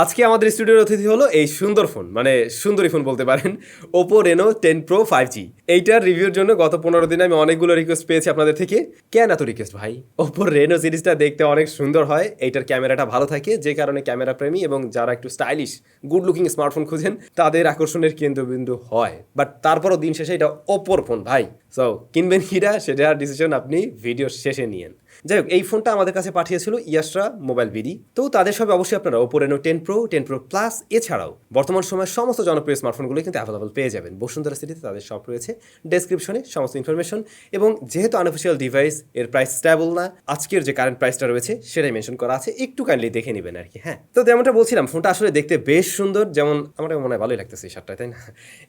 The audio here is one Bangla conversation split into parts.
আজকে আমাদের স্টুডিওর অতিথি হলো এই সুন্দর ফোন, মানে সুন্দরী ফোন বলতে পারেন, Oppo Reno 10 Pro 5G। এইটার রিভিউর জন্য গত 15 দিনে আমি অনেকগুলো রিকোয়েস্ট পেয়েছি আপনাদের থেকে। কেন এত রিকোয়েস্ট ভাই? Oppo Reno সিরিজটা দেখতে অনেক সুন্দর হয়, এইটার ক্যামেরাটা ভালো থাকে, যে কারণে ক্যামেরা প্রেমী এবং যারা একটু স্টাইলিশ গুড লুকিং স্মার্টফোন খুঁজেন তাদের আকর্ষণের কেন্দ্রবিন্দু হয়। বাট তারপরও দিন শেষে এটা Oppoর ফোন ভাই। সো কিনবেন কিনা সেটার ডিসিশন আপনি ভিডিও শেষে নিয়েন। যাই হোক, এই ফোনটা আমাদের কাছে পাঠিয়েছিল ইয়াসরা মোবাইল বিডি। তো তাদের সব অবশ্যই আপনারা Oppo Reno 10 Pro 10 Pro Plus এছাড়াও বর্তমান সময়ের সমস্ত জনপ্রিয় স্মার্টফোনগুলো কিন্তু অ্যাভেলেবল পেয়ে যাবেন। বসুন্ধরা সিটিতে তাদের শপ রয়েছে, ডেসক্রিপশনে সমস্ত ইনফরমেশন। এবং যেহেতু আনঅফিসিয়াল ডিভাইস, এর প্রাইস স্ট্যাবল না, আজকের যে কারেন্ট প্রাইসটা রয়েছে সেটাই মেনশন করা আছে, একটু কাইন্ডলি দেখে নেবেন আর কি। হ্যাঁ, তো যেমনটা বলছিলাম, ফোনটা আসলে দেখতে বেশ সুন্দর, যেমন আমার মনে হয় ভালোই লাগতেছে এই শার্টটা, তাই না?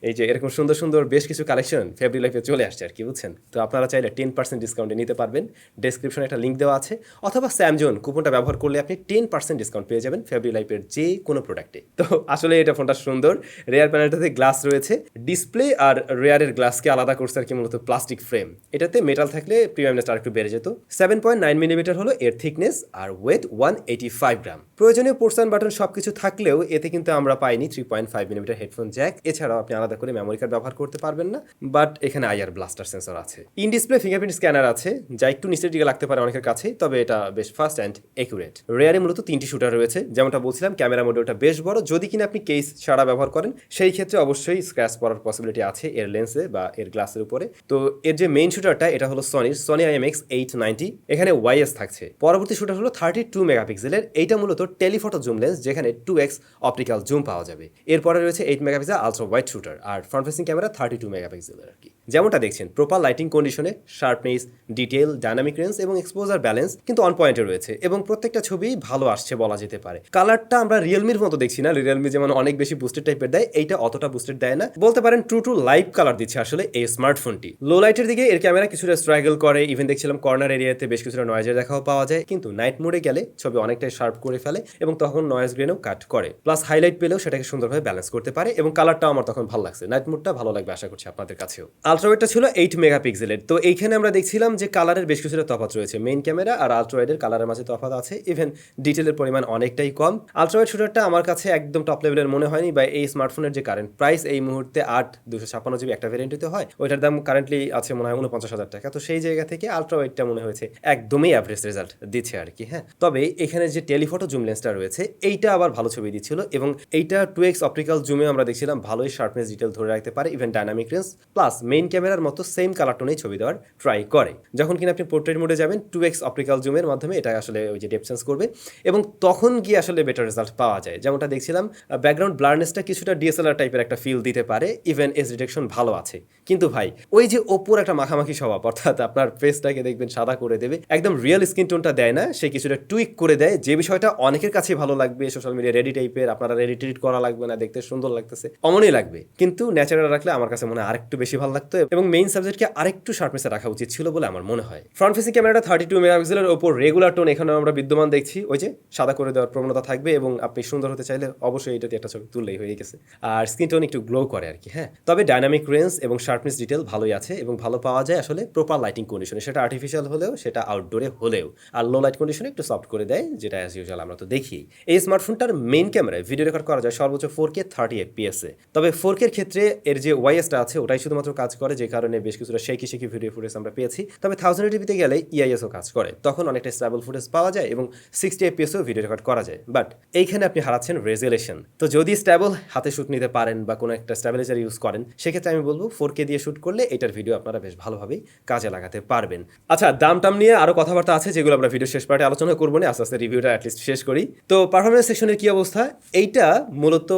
এই যে এরকম সুন্দর সুন্দর বেশ কিছু কালেকশন ফেব্রুয়ারি লাইফে চলে আসছে আর কি, বুঝছেন? তো আপনারা চাইলে 10% ডিসকাউন্টে নিতে পারবেন। ডেসক্রিপশনে একটা লিঙ্ক দেওয়া আছে, অথবা SamZone কুপনটা ব্যবহার করলে আপনি 10% ডিসকাউন্ট পেয়ে যাবেন ফেব্রুয়ারি লাইফের যে কোনো প্রোডাক্টে। তো আসলে এটা ফোনটা সুন্দর। রেয়ার প্যানেলটাতে গ্লাস রয়েছে, ডিসপ্লে আর রেয়ারের গ্লাসকে আলাদা করছে আর কি মূলত প্লাস্টিক ফ্রেম। এটাতে মেটাল থাকলে প্রিমিয়ামনেসটা আরেকটু বেড়ে যেত। 7.9 মিলিমিটার হলো এর থিকনেস, আর ওয়েট 185 গ্রাম। প্রয়োজনীয় পোর্টস বাটন সবকিছু থাকলেও এতে কিন্তু আমরা পাইনি 3.5 মিলিমিটার হেডফোন জ্যাক। এছাড়াও আপনি আলাদা করে মেমোরি কার্ড ব্যবহার করতে পারবেন না, বাট এখানে আইআর ব্লাস্টার সেন্সর আছে। ইন ডিসপ্লে ফিঙ্গারপ্রিন্ট স্ক্যানার আছে, যা একটু নিচের দিকে লাগতে পারে অনেকের কাছে, তবে এটা বেশ ফাস্ট অ্যান্ড একুরেট। রেয়ারে মূলত 3টি শুটার রয়েছে, যেমনটা বলছিলাম ক্যামেরা মডিউলটা বেশ বড়। যদি কিনা আপনি কেস ছাড়া ব্যবহার করেন সেই ক্ষেত্রে অবশ্যই স্ক্র্যাচ পড়ার পসিবিলিটি আছে এর লেন্সে বা এর গ্লাসের উপরে। তো এর যে মেইন শুটারটা, এটা হলো সনি IMX890। এখানে ওয়াইএস থাকছে। পরবর্তী শুটার হলো 32 মেগাপিক্সেলের। এইটা মূলত টেলিফটো জুম লেন্স, যেখানে 2x অপটিক্যাল জুম পাওয়া যাবে। এরপরে রয়েছে 8 মেগাপিক্সেল আলট্রা ওয়াইড শুটার, আর ফ্রন্ট ফেসিং ক্যামেরা 32 মেগাপিক্সেলের আর কি। যেমনটা দেখছেন প্রপার লাইটিং কন্ডিশনে শার্পনেস, ডিটেল, ডাইনামিক রেঞ্জ এবং এক্সপোজার ব্যালেন্স কিন্তু অন পয়েন্টে রয়েছে, এবং প্রত্যেকটা ছবি ভালো আসছে বলা যেতে পারে। কালারটা আমরা রিয়েলমির মতো দেখছি না, রিয়েলমি যেমন অনেক বেশি বুস্টেড টাইপের দেয়, এইটা অতটা বুস্টেড দেয় না, বলতে পারেন ট্রু টু লাইভ কালার দিচ্ছে আসলে এই স্মার্টফোনটি। লো লাইটের দিকে এর ক্যামেরা কিছুটা স্ট্রাগল করে, ইভেন দেখছিলাম কর্নার এরিয়াতে বেশ কিছুটা নয়েজের দেখাও পাওয়া যায়, কিন্তু নাইট মোডে গেলে ছবি অনেকটাই শার্প করে ফেলে এবং তখন নয়েজ গ্রেনও কাট করে, প্লাস হাইলাইট পেলেও সেটাকে সুন্দরভাবে ব্যালেন্স করতে পারে, এবং কালারটাও আমার তখন ভালো লাগছে। নাইট মোডটা ভালো লাগবে আশা করছি আপনাদের কাছেও। আলট্রাওয়াইডটা ছিল 8 মেগাপিক্সেলের। তো এইখানে আমরা দেখছিলাম যে কালারের বেশ কিছুটা তফাৎ রয়েছে, মেইন ক্যামেরা আর আলট্রাওয়াইডের কালারের মাঝে তফাৎ আছে, ইভেন ডিটেলের পরিমাণ অনেকটাই কম। আলট্রাওয়াইড শুটারটা আমার কাছে একদম টপ লেভেলের মনে হয়নি, বা এই স্মার্টফোনের যে কারেন্ট প্রাইস এই মুহূর্তে 8/256 GB একটা ভ্যারিয়েন্টে হয়, ওইটার দাম কারেন্টলি আছে মনে হয় 49,000 টাকা। তো সেই জায়গা থেকে আলট্রাওয়াইডটা মনে হয়েছে একদমই অ্যাভারেজ রেজাল্ট দিচ্ছে আর কি। হ্যাঁ, তবে এখানে যে টেলিফটো জুম লেন্সটা রয়েছে এইটা আবার ভালো ছবি দিচ্ছিল, এবং এইটা 2x অপটিক্যাল জুমে আমরা দেখছিলাম ভালোই শার্পনেস ডিটেল ধরে রাখতে পারে, even dynamic range, plus main ক্যামেরার মতো সেম কালার টোনেই ছবি দেওয়ার ট্রাই করে। যখন কিনা আপনি পোর্ট্রেট মোডে যাবেন 2x অপটিক্যাল জুমের মাধ্যমে এটা আসলে ওই যে ডেপথ সেন্স করবে, এবং তখন গিয়ে আসলে বেটার রেজাল্ট পাওয়া যায়। যেমনটা দেখছিলাম ব্যাকগ্রাউন্ড ব্লারনেসটা কিছুটা ডিএসএলআর টাইপের একটা ফিল দিতে পারে, ইভেন এজ ডিটেকশন ভালো আছে। কিন্তু ভাই ওই যে ওপোর একটা মাখামাখি স্বভাব, অর্থাৎ আপনার ফেসটাকে দেখবেন সাদা করে দেবে, একদম রিয়েল স্কিন টোনটা দেয় না, সে কিছুটা টুইক করে দেয়, যে বিষয়টা অনেকের কাছে ভালো লাগবে। সোশ্যাল মিডিয়া রেডি টাইপের, আপনারা রেডি ট্রিট করা লাগবে না, দেখতে সুন্দর লাগতেছে অমনই লাগবে, কিন্তু ন্যাচারাল রাখলে আমার কাছে মনে হয় আরেকটু বেশি ভালো লাগতো, এবং মেইন সাবজেক্টকে আরেকটু শার্পনেসে রাখা উচিত ছিল বলে আমার মনে হয়। ফ্রন্ট ফেসিং ক্যামেরাটা 32 মেগাপিক্সেলের ওপর রেগুলার টোন এখানে আমরা বিদ্যমান দেখছি, ওই যে সাদা করে দেওয়ার প্রবণতা থাকবে, এবং আপনি সুন্দর হতে চাইলে অবশ্যই এটাতে একটা ছবি তুললেই হয়ে গেছে। আর স্কিন টোন একটু গ্লো করে আর কি। হ্যাঁ, তবে ডাইনামিক রেঞ্জ এবং শার্পনেস ডিটেল ভালোই আছে, এবং ভালো পাওয়া যায় আসলে প্রপার লাইটিং কন্ডিশনে, সেটা আর্টিফিশিয়াল হলেও সেটা আউটডোরে হলেও। আর লো লাইট কন্ডিশনে একটু সফট করে দেয়, যেটা অ্যাজ ইউজুয়াল আমরা তো দেখি। এই স্মার্টফোনটার মেইন ক্যামেরায় ভিডিও রেকর্ড করা যায় সর্বোচ্চ 4K 30 FPS এ। তবে 4K এর ক্ষেত্রে এর যে ওয়াইএসটা আছে ওটাই শুধুমাত্র কাজ করে, যে কারণে বেশ কিছুটা শেকি ভিডিও ফুটেজ আমরা পেয়েছি। তবে 1080p গেলে ইআইএসও কাজ করে, তখন অনেকটা স্টেবল ফুটেজ পাওয়া যায়, এবং 60 FPS ও ভিডিও রেকর্ড করা যায়। বাট এইখানে আপনি হারাচ্ছেন রেজুলেশন। তো যদি স্টেবল হাতে শুট নিতে পারেন বা কোনো একটা স্টেবিলাইজার ইউজ করেন, সেক্ষেত্রে আমি বলবো 4K দিয়ে শুট করলে এটার ভিডিও আপনারা বেশ ভালোভাবেই কাজে লাগাতে পারবেন। আচ্ছা, দাম নিয়ে আরো কথাবার্তা আছে, যেগুলো আমরা ভিডিও শেষ পার্টে আলোচনা করবো না, আস্তে আস্তে রিভিউটা অ্যাটলিস্ট শেষ করি। তো পারফরমেন্স সেকশনের কি অবস্থা? এইটা মূলত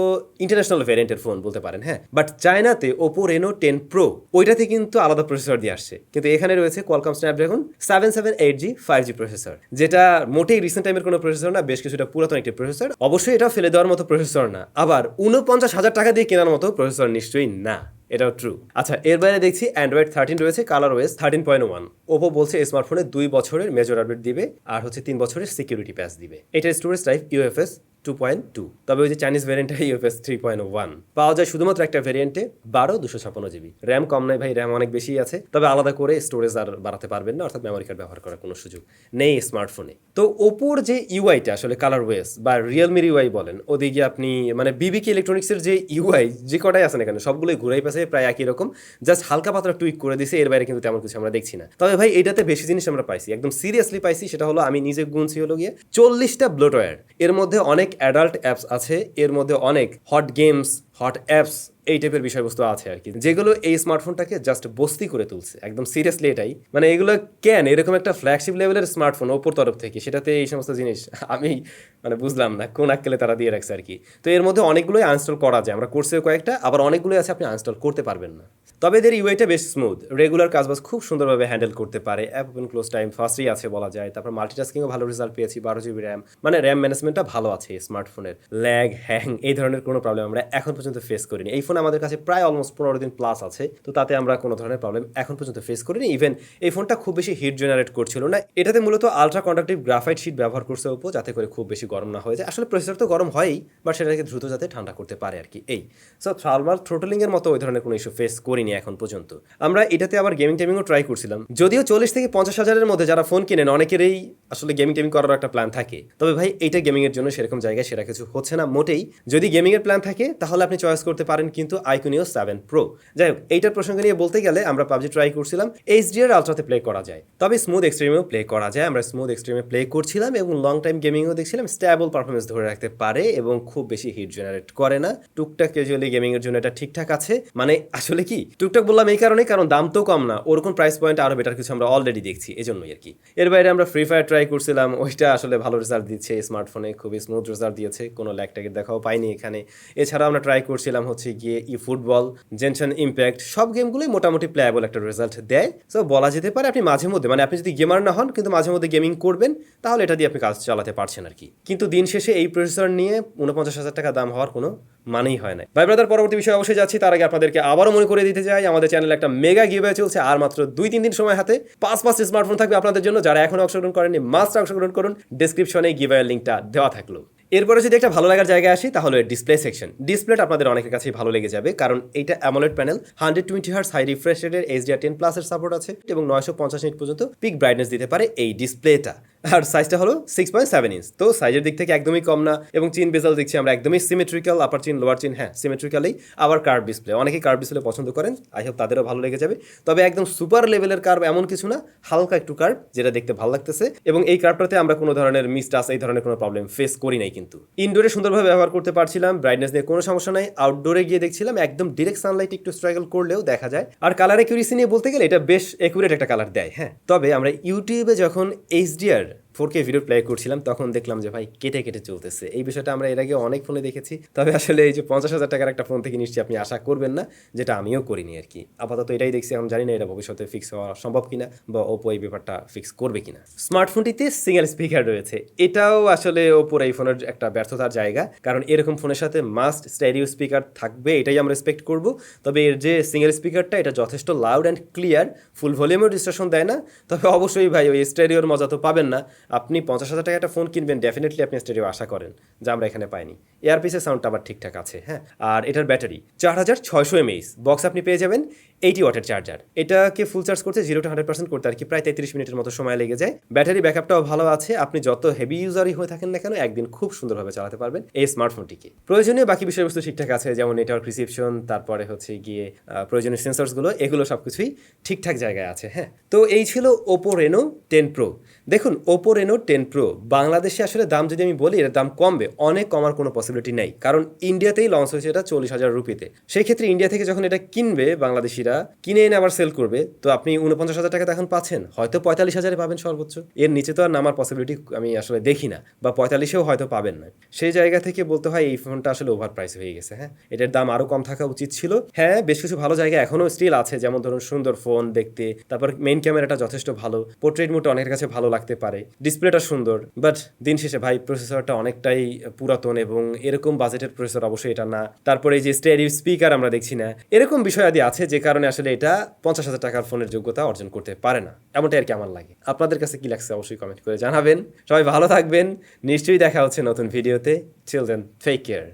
ইন্টারন্যাশনাল ভ্যারিয়েন্টের ফোন বলতে পারেন। হ্যাঁ, বাট চায়নাতে Oppo Reno 10 Pro ওইটাতে কিন্তু আলাদা প্রসেসর দিয়ে আসছে, কিন্তু এখানে রয়েছে Qualcomm Snapdragon 778G 5G processor, যেটা মোটেই রিসেন্ট টাইমের কোনো প্রসেসর না, বেশ কিছুটা পুরাতন একটি প্রসেসর। অবশ্যই এটা ফেলে দেওয়ার মতো প্রসেসর না, আবার 49,000 টাকা দিয়ে কেনার মতো প্রসেসর নিশ্চয়ই না। এটাও ট্রু। আচ্ছা, এর বাইরে দেখছি অ্যান্ড্রয়েড 13 রয়েছে, কালার ওএস 13.1। ওপো বলছে এই স্মার্টফোনে 2 বছরের মেজর আপডেট দিবে আর হচ্ছে 3 বছরের সিকিউরিটি প্যাচ দিবে। এটার স্টোরেজ টাইপ ইউএফএস 2.2, তবে ওই যে চাইনিজ ভ্যারিয়েন্টটা ইউএফএস 3.1 পাওয়া যায় শুধুমাত্র একটা ভ্যারিয়েন্টে 12/256 GB। র্যাম কম নাই ভাই, র্যাম অনেক বেশি আছে, তবে আলাদা করে স্টোরেজ আর বাড়াতে পারবেন না, অর্থাৎ মেমোরি কার্ড ব্যবহার করার কোনো সুযোগ নেই স্মার্টফোনে। তো ওপোর যে ইউআইটা আসলে কালার ওয়েস বা রিয়েলমির ইউআই বলেন, ওদিকে আপনি মানে বিবিকে ইলেকট্রনিক্সের যে ইউআই যে কটাই আছে না কেন সবগুলোই ঘুরাই পাশে প্রায় একই রকম, জাস্ট হালকা পাতলা টুইক করে দিছে, এর বাইরে কিন্তু তেমন কিছু আমরা দেখছি না। তবে ভাই এটাতে বেশি জিনিস আমরা পাইছি, একদম সিরিয়াসলি পাইছি, সেটা হলো আমি নিজে গুনছি হলো গিয়ে 40টা ব্লোটওয়্যার। এর মধ্যে অনেক অ্যাডাল্ট অ্যাপস আছে, এর মধ্যে অনেক হট গেমস, হট অ্যাপস, এই টাইপের বিষয়বস্তু আছে আর কি, যেগুলো এই স্মার্টফোনটাকে জাস্ট বস্তি করে তুলছে, একদম সিরিয়াসলি এটাই। মানে এগুলো কেন এরকম একটা ফ্ল্যাগশিপ লেভেলের স্মার্টফোন ওপোর তরফ থেকে, সেটাতে এই সমস্ত জিনিস আমি মানে বুঝলাম না কোন আক্কেলে তারা দিয়ে রাখছে আর কি। তো এর মধ্যে অনেকগুলোই আনস্টল করা যায়, আমরা কোর্সেও কয়েকটা, আবার অনেকগুলোই আছে আপনি আনস্টল করতে পারবেন না। তবে এদের ইউআইটা বেশ স্মুথ, রেগুলার কাজবাজ খুব সুন্দরভাবে হ্যান্ডেল করতে পারে, অ্যাপ ওপেন ক্লোজ টাইম ফাস্টই আছে বলা যায়। তারপর মাল্টিটাস্কিংও ভালো রেজাল্ট পেয়েছি, 12 GB র্যাম, মানে র্যাম ম্যানেজমেন্টটা ভালো আছে এই স্মার্টফোনের। ল্যাগ, হ্যাং এই ধরনের কোনো প্রবলেম আমরা এখন পর্যন্ত ফেস করিনি। এই ফোন আমাদের কাছে প্রায় অলমোস্ট 15 দিন প্লাস আছে, তো তাতে আমরা কোনো ধরনের প্রবলেম এখন পর্যন্ত ফেস করিনি। ইভেন এই ফোনটা খুব বেশি হিট জেনারেট করছিল না। এটাতে মূলত আলট্রা কন্ডাক্টিভ গ্রাফাইট শিট ব্যবহার করছে ওপো, যাতে করে খুব বেশি গরম না হয়ে যায়। আসলে প্রসেসর তো গরম হয়ই, বাট সেটাকে দ্রুত যাতে ঠান্ডা করতে পারে আর কি। এই সো থার্মাল থ্রোটলিং এর মতো ওই ধরনের কোনো ইস্যু ফেস করিনি এখন পর্যন্ত। আমরা এটাতে আবার গেমিং টেমিংও ট্রাই করছিলাম, যদিও 40 থেকে 50 হাজারের মধ্যে যারা ফোন কিনেন অনেকেরই আসলে গেমিং টেমিং করার একটা প্ল্যান থাকে। তবে ভাই এইটা গেমিং এর জন্য সেরকম জায়গায় সেরা কিছু হচ্ছে না মোটেই। যদি গেমিং এর প্ল্যান থাকে তাহলে আপনি চয়েস করতে পারেন কিন্তু আইকনিও 7 Pro। যাই হোক, এইটার প্রসঙ্গ নিয়ে বলতে গেলে আমরা পাবজি ট্রাই করছিলাম, এইচডিআর আলট্রাতে প্লে করা যায়, তবে স্মুথ এক্সট্রিমেও প্লে করা যায়। আমরা স্মুথ এক্সট্রিমে প্লে করছিলাম এবং লং টাইম গেমিংও দেখছিলাম, স্টেবল পারফরমেন্স ধরে রাখতে পারে এবং খুব বেশি হিট জেনারেট করে না। টুকটাক ক্যাজুয়ালি গেমিং এর জন্য এটা ঠিকঠাক আছে। মানে আসলে কি টুকটাক বললাম এই কারণে, কারণ দাম তো কম না, ওরকম প্রাইস পয়েন্ট আরো বেটার কিছু আমরা অলরেডি দেখছি, এজন্যই আর কি। এর বাইরে আমরা ফ্রি ফায়ার ট্রাই করছিলাম, ওইটা আসলে ভালো রেজাল্ট দিচ্ছে স্মার্টফোনে, খুবই স্মুথ রেজাল্ট দিয়েছে, কোনো ল্যাগ ট্যাগের দেখাও পাইনি এখানে। এছাড়া আমরা ট্রাই করছিলাম হচ্ছে গিয়ে ফুটবল, জেনশন ইম্প্যাক্ট, সব গেমগুলোই মোটামুটি প্লেয়াবল একটা রেজাল্ট দেয়। সো বলা যেতে পারে আপনি মাঝে মধ্যে, মানে আপনি যদি গেমার না হন কিন্তু মাঝে মধ্যে গেমিং করবেন, তাহলে এটা দিয়ে আপনি কাজ চালাতে পারছেন আর কি। কিন্তু দিন শেষে এই প্রসেসর নিয়ে 49,000 টাকা দাম হওয়ার কোনো মানেই হয় না। ভাই ব্রাদার, পরবর্তী বিষয়ে অবশ্যই যাচ্ছি, তার আগে আপনাদেরকে আবারও মনে করে দিতে চাই আমাদের চ্যানেলে একটা মেগা গিভঅ্যাওয়ে চলছে, আর মাত্র 2-3 দিন সময় হাতে। 5 স্মার্টফোন থাকবে আপনাদের জন্য, যারা এখনো অংশগ্রহণ করেননি মাস্ট অংশগ্রহণ করুন, ডেসক্রিপশনে গিভঅ্যাওয়ের লিঙ্কটা দেওয়া থাকলো। এরপরে যদি একটা ভালো লাগার জায়গায় আসি তাহলে ডিসপ্লে সেকশন। ডিসপ্লেটা আপনাদের অনেকের কাছেই ভালো লেগে যাবে, কারণ এটা AMOLED panel, 120 Hz high refresh রেটের HDR10 প্লাসের সাপোর্ট আছে এবং 950 নিট পর্যন্ত পিক ব্রাইটনেস দিতে পারে এই ডিসপ্লেটা। আর সাইজটা হলো 6.7 ইঞ্চ, তো সাইজের দিক থেকে একদমই কম না। এবং চিন বেজাল দেখছি আমরা একদমই সিমেট্রিক্যাল, আপার চিন লোয়ার চিন হ্যাঁ সিমেট্রিক্যালেই, আবার কার্ভ ডিসপ্লে, অনেকেই কার্ভ ডিসপ্লে পছন্দ করেন, আই হোপ তাদেরও ভালো লেগে যাবে। তবে একদম সুপার লেভেলের কার্ভ এমন কিছু না, হালকা একটু কার্ভ, যেটা দেখতে ভালো লাগতেছে। এবং এই কার্ভটাতে আমরা কোনো ধরনের মিসটাচ এই ধরনের কোনো প্রবলেম ফেস করি নাই কিন্তু। ইনডোরে সুন্দরভাবে ব্যবহার করতে পারছিলাম, ব্রাইটনেস নিয়ে কোনো সমস্যা নাই। আউটডোরে গিয়ে দেখছিলাম একদম ডিরেক্ট সানলাইট একটু স্ট্রাগল করলেও দেখা যায়। আর কালার অ্যাকুরেসি নিয়ে বলতে গেলে এটা বেশ অ্যাকুরেট একটা কালার দেয়। হ্যাঁ, তবে আমরা ইউটিউবে যখন HDR 4K ভিডিও প্লে করছিলাম তখন দেখলাম যে ভাই কেটে কেটে চলতেছে। এই বিষয়টা আমরা এর আগে অনেক ফোনে দেখেছি, তবে আসলে এই যে 50,000 টাকার একটা ফোন থেকে নিশ্চয়ই আপনি আশা করবেন না, যেটা আমিও করিনি আর কি। আপাতত এটাই দেখছি, আমি জানি না এটা ভবিষ্যতে ফিক্স হওয়া সম্ভব কিনা বা ওপো এই ব্যাপারটা ফিক্স করবে কিনা। স্মার্টফোনটিতে সিঙ্গেল স্পিকার রয়েছে, এটাও আসলে ওপোর এই ফোনের একটা ব্যর্থতার জায়গা, কারণ এরকম ফোনের সাথে মাস্ট স্টেরিও স্পিকার থাকবে, এটাই আমরা রেসপেক্ট করব। তবে এর যে সিঙ্গেল স্পিকারটা এটা যথেষ্ট লাউড অ্যান্ড ক্লিয়ার, ফুল ভলিউমেও ডিস্টরশন দেয় না। তবে অবশ্যই ভাই ওই স্টেরিওর মজা তো পাবেন না। আপনি 50,000 টাকা একটা ফোন কিনবেন, ডেফিনেটলি আপনি স্টেরিও আশা করেন, যা আমরা এখানে পাইনি। এয়ারপিসের সাউন্ডটা আবার ঠিকঠাক আছে। হ্যাঁ, আর এটার ব্যাটারি 4600 mAh, বক্স আপনি পেয়ে যাবেন 80 ওয়াটের চার্জার। এটাকে ফুল চার্জ করতে 0 to 100% করতে আর কি প্রায় 33 মিনিটের মতো সময় লেগে যায়। ব্যাটারি ব্যাকআপটাও ভালো আছে, আপনি যত হেভি ইউজারই হয়ে থাকেন না কেন একদিন খুব সুন্দরভাবে চালাতে পারবেন এই স্মার্টফোনটিকে। প্রয়োজনীয় বাকি বিষয়বস্তু ঠিকঠাক আছে, যেমন নেটওয়ার্ক রিসিপশন, তারপরে হচ্ছে গিয়ে প্রয়োজনীয় সেন্সরসগুলো, এগুলো সব কিছুই ঠিকঠাক জায়গায় আছে। হ্যাঁ, তো এই ছিল Oppo Reno 10 Pro। দেখুন Oppo Reno 10 Pro বাংলাদেশে আসলে দাম যদি আমি বলি, এর দাম কমবে, অনেক কমার কোনো পসিবিলিটি নেই, কারণ ইন্ডিয়াতেই লঞ্চ হয়েছে এটা 40,000 রুপিতে। সেই ক্ষেত্রে ইন্ডিয়া থেকে যখন এটা কিনবে বাংলাদেশিরা এটা কিনে এনে আবার সেল করবে, তো আপনি 49,000 টাকা এখন পাচ্ছেন, হয়তো 45,000 পাবেন সর্বোচ্চ, এর নিচে তো আর নামার পসিবিলিটি আমি আসলে দেখি না, বা 45-এও হয়তো পাবেন না। সেই জায়গা থেকে বলতে হয় এই ফোনটা আসলে ওভার প্রাইস হয়ে গেছে। হ্যাঁ, এটার দাম আরো কম থাকা উচিত ছিল। হ্যাঁ, বেশ কিছু ভালো জায়গা এখনো স্টিল আছে, যেমন ধরুন সুন্দর ফোন দেখতে, তারপর মেইন ক্যামেরাটা যথেষ্ট ভালো, পোর্ট্রেট মোডটা অনেকের কাছে ভালো লাগতে পারে, ডিসপ্লেটা সুন্দর, বাট দিন শেষে ভাই প্রসেসরটা অনেকটাই পুরাতন এবং এরকম বাজেটের প্রসেসর অবশ্যই এটা না। তারপরে এই যে স্টেরিও স্পিকার আমরা দেখছি না, এরকম বিষয়াদি আছে যে কারণে আসলে এটা 50,000 টাকার ফোনের যোগ্যতা অর্জন করতে পারে না, এমনটাই আর কি আমার লাগে। আপনাদের কাছে কি লাগছে অবশ্যই কমেন্ট করে জানাবেন। সবাই ভালো থাকবেন, নিশ্চয়ই দেখা হচ্ছে নতুন ভিডিওতে। Till then, take care.